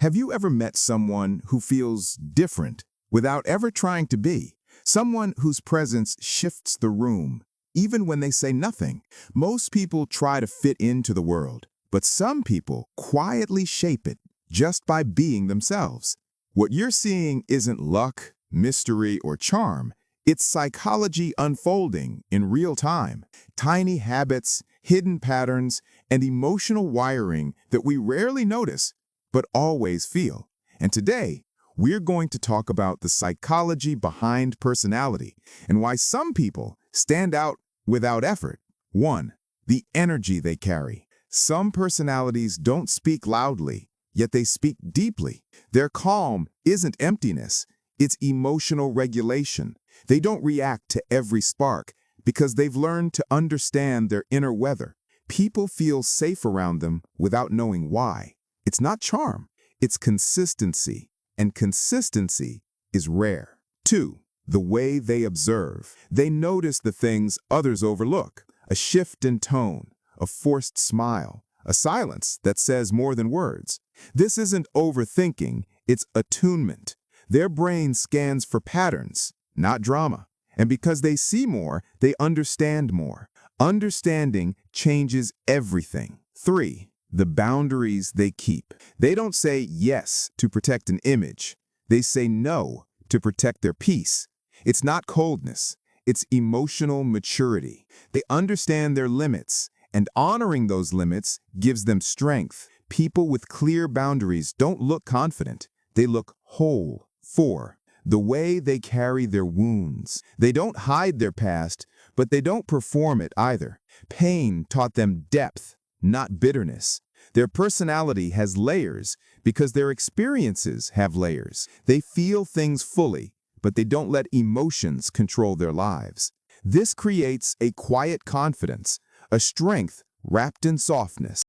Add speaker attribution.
Speaker 1: Have you ever met someone who feels different without ever trying to be? Someone whose presence shifts the room, even when they say nothing. Most people try to fit into the world, but some people quietly shape it just by being themselves. What you're seeing isn't luck, mystery, or charm. It's psychology unfolding in real time. Tiny habits, hidden patterns, and emotional wiring that we rarely notice but always feel. And today, we're going to talk about the psychology behind personality and why some people stand out without effort. 1. The energy they carry. Some personalities don't speak loudly, yet they speak deeply. Their calm isn't emptiness, it's emotional regulation. They don't react to every spark because they've learned to understand their inner weather. People feel safe around them without knowing why. It's not charm, it's consistency, and consistency is rare. 2. The way they observe. They notice the things others overlook. A shift in tone, a forced smile, a silence that says more than words. This isn't overthinking, it's attunement. Their brain scans for patterns, not drama. And because they see more, they understand more. Understanding changes everything. 3. The boundaries they keep. They don't say yes to protect an image. They say no to protect their peace. It's not coldness, it's emotional maturity. They understand their limits, and honoring those limits gives them strength. People with clear boundaries don't look confident, they look whole. 4. The way they carry their wounds. They don't hide their past, but they don't perform it either. Pain taught them depth, not bitterness. Their personality has layers because their experiences have layers. They feel things fully, but they don't let emotions control their lives. This creates a quiet confidence, a strength wrapped in softness.